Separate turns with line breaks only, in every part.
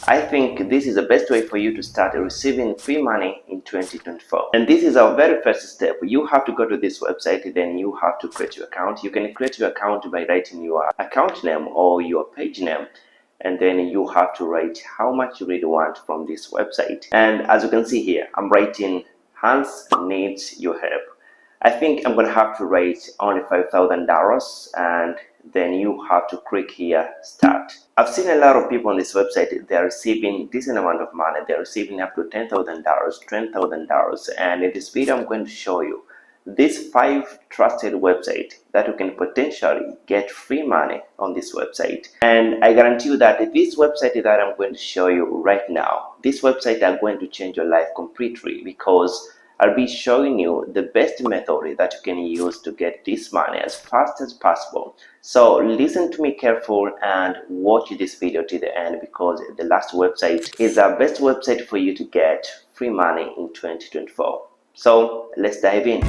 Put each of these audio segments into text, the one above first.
I think this is the best way for you to start receiving free money in 2024. And this is our very first step. You have to go to this website, then you have to create your account. You can create your account by writing your account name or your page name. And then you have to write how much you really want from this website. And as you can see here, I'm writing Hans needs your help. I think I'm gonna have to write only $5,000, and then you have to click here start. I've seen a lot of people on this website, they're receiving decent amount of money. They're receiving up to $10,000, $20,000, and in this video I'm going to show you these 5 trusted websites that you can potentially get free money on this website. And I guarantee you that this website that I'm going to show you right now, this website are going to change your life completely, because I'll be showing you the best method that you can use to get this money as fast as possible. So listen to me careful and watch this video to the end, because the last website is the best website for you to get free money in 2024. So let's dive in.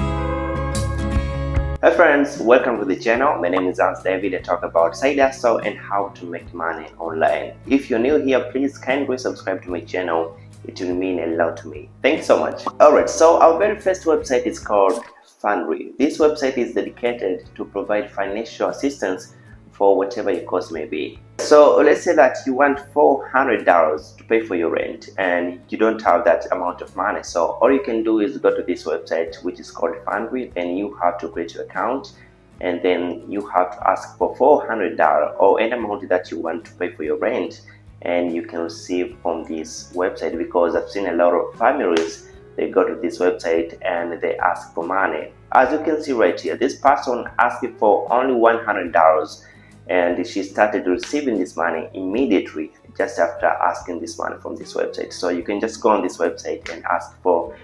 Hi friends, welcome to the channel. My name is Hans David. I talk about side hustle and how to make money online. If you're new here, please kindly subscribe to my channel. It will mean a lot to me. Thanks so much. Alright, so our very first website is called Fundy. This website is dedicated to provide financial assistance for whatever your cost may be. So let's say that you want $400 to pay for your rent and you don't have that amount of money. So all you can do is go to this website, which is called Fundy. Then you have to create your account, and then you have to ask for $400 or any amount that you want to pay for your rent, and you can receive from this website. Because I've seen a lot of families, they go to this website and they ask for money. As you can see right here, this person asked for only $100, and she started receiving this money immediately just after asking this money from this website. So you can just go on this website and ask for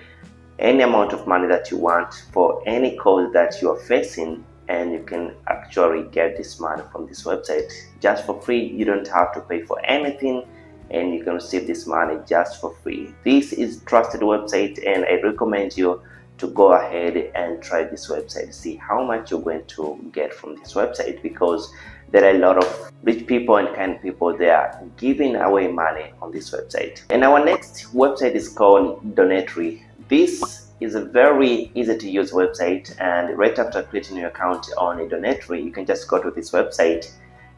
any amount of money that you want for any cause that you are facing, and you can actually get this money from this website just for free. You don't have to pay for anything, and you can receive this money just for free. This is a trusted website, and I recommend you to go ahead and try this website, see how much you're going to get from this website, because there are a lot of rich people and kind people, they are giving away money on this website. And our next website is called Donatory. This is a very easy to use website, and right after creating your account on a Donatory, you can just go to this website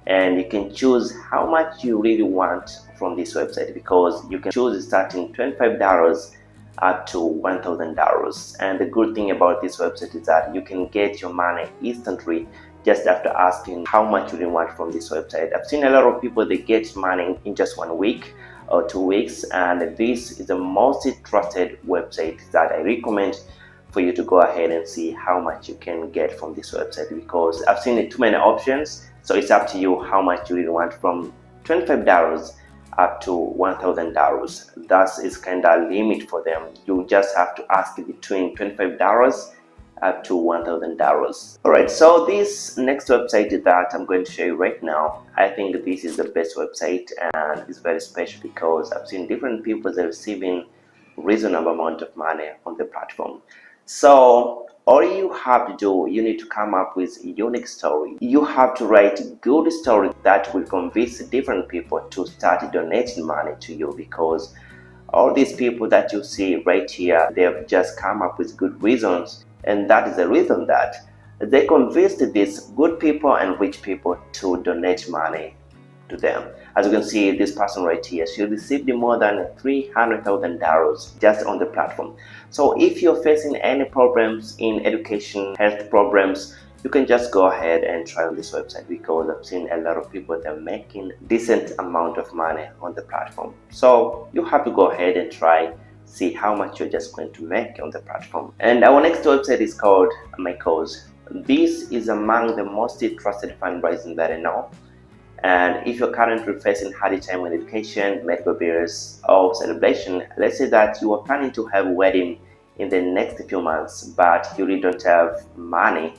and you can choose how much you really want from this website, because you can choose starting $25 up to $1,000. And the good thing about this website is that you can get your money instantly just after asking how much you really want from this website. I've seen a lot of people, they get money in just 1 week or 2 weeks, and this is the most trusted website that I recommend for you to go ahead and see how much you can get from this website, because I've seen too many options. So it's up to you how much you really want, from $25 up to $1,000. That is kind of limit for them. You just have to ask between $25 up to $1,000. Alright, so this next website that I'm going to show you right now, I think this is the best website, and it's very special because I've seen different people that are receiving reasonable amount of money on the platform. So all you have to do, you need to come up with a unique story. You have to write a good story that will convince different people to start donating money to you, because all these people that you see right here, they have just come up with good reasons, and that is the reason that they convinced these good people and rich people to donate money to them. As you can see, this person right here, she received more than $300,000 just on the platform. So if you're facing any problems in education, health problems, you can just go ahead and try on this website, because I've seen a lot of people that are making decent amount of money on the platform. So you have to go ahead and try, see how much you're just going to make on the platform. And our next website is called Myco. This is among the most trusted fundraising that I know. And if you're currently facing hard time with education, medical bills, or celebration, let's say that you are planning to have a wedding in the next few months, but you really don't have money,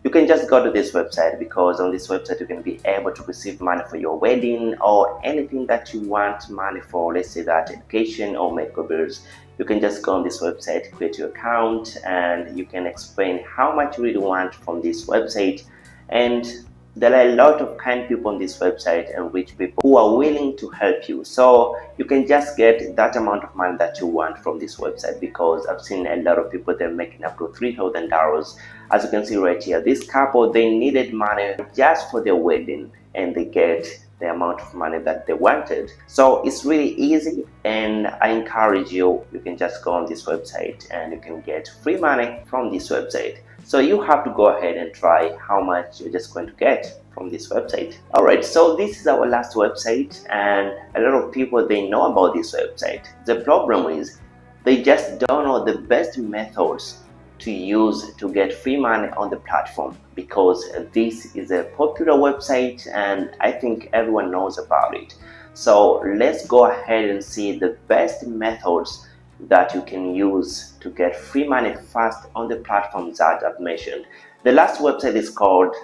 you can just go to this website, because on this website you can be able to receive money for your wedding or anything that you want money for. Let's say that education or medical bills. You can just go on this website, create your account, and you can explain how much you really want from this website, and There are a lot of kind people on this website and rich people who are willing to help you. So you can just get that amount of money that you want from this website, because I've seen a lot of people, they're making up to $3,000. As you can see right here, this couple, they needed money just for their wedding, and they get the amount of money that they wanted. So it's really easy, and I encourage you, you can just go on this website and you can get free money from this website. So you have to go ahead and try how much you're just going to get from this website. Alright, so this is our last website, and a lot of people, they know about this website. The problem is they just don't know the best methods to use to get free money on the platform, because this is a popular website and I think everyone knows about it. So let's go ahead and see the best methods that you can use to get free money fast on the platforms that I've mentioned. The last website is called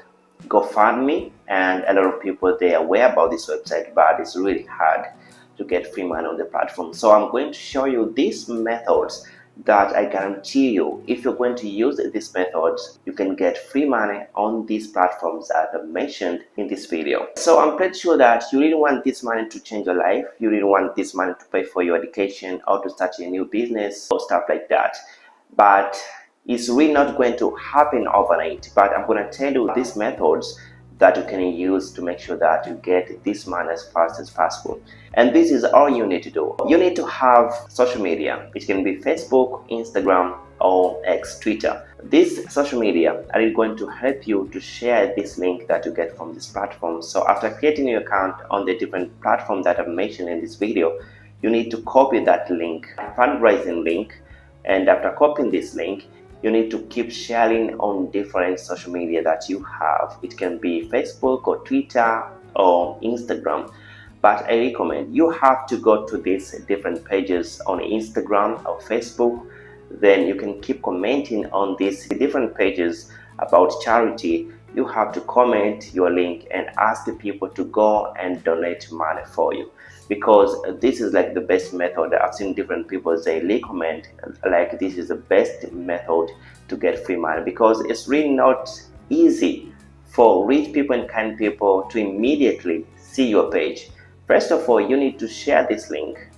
GoFundMe, and a lot of people, they are aware about this website, but it's really hard to get free money on the platform. So I'm going to show you these methods that I guarantee you, if you're going to use these methods, you can get free money on these platforms that I've mentioned in this video. So I'm pretty sure that you really want this money to change your life. You really want this money to pay for your education or to start a new business or stuff like that. But it's really not going to happen overnight. But I'm going to tell you these methods that you can use to make sure that you get this money as fast as possible. And this is all you need to do. You need to have social media. It can be Facebook, Instagram, or X, Twitter. This social media are going to help you to share this link that you get from this platform. So after creating your account on the different platforms that I've mentioned in this video, you need to copy that link, fundraising link, and after copying this link, you need to keep sharing on different social media that you have. It can be Facebook or Twitter or Instagram, but I recommend you have to go to these different pages on Instagram or Facebook. Then you can keep commenting on these different pages about charity. You have to comment your link and ask the people to go and donate money for you, because this is like the best method. I've seen different people, they recommend like this is the best method to get free money, because it's really not easy for rich people and kind people to immediately see your page. First of all, you need to share this link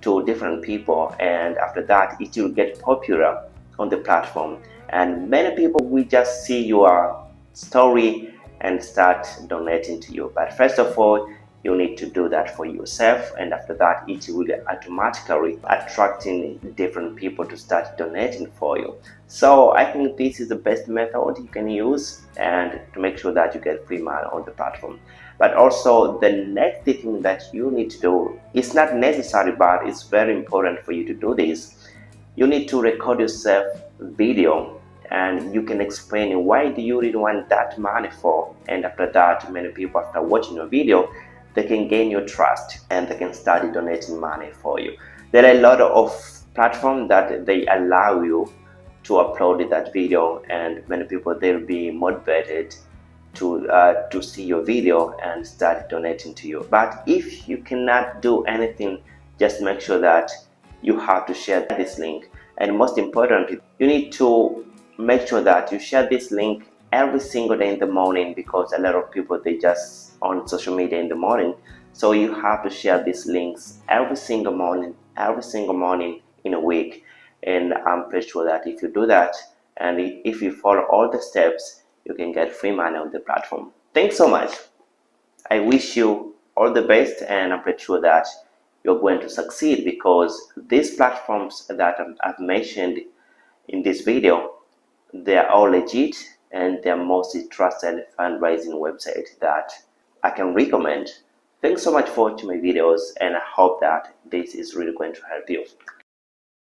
to different people, and after that it will get popular on the platform, and many people will just see your story and start donating to you. But first of all, you need to do that for yourself, and after that it will automatically attracting different people to start donating for you. So I think this is the best method you can use, and to make sure that you get free money on the platform. But also the next thing that you need to do, it's not necessary but it's very important for you to do this. You need to record yourself video, and you can explain why do you really want that money for, and after that many people, after watching your video, they can gain your trust and they can start donating money for you. There are a lot of platforms that they allow you to upload that video, and many people, they'll be motivated to see your video and start donating to you. But if you cannot do anything, just make sure that you have to share this link. And most importantly, you need to make sure that you share this link every single day in the morning, because a lot of people, they just on social media in the morning. So you have to share these links every single morning in a week. And I'm pretty sure that if you do that, and if you follow all the steps, you can get free money on the platform. Thanks so much. I wish you all the best, and I'm pretty sure that you're going to succeed, because these platforms that I've mentioned in this video, they are all legit, and they're mostly trusted fundraising website that I can recommend. Thanks so much for watching my videos, and I hope that this is really going to help you.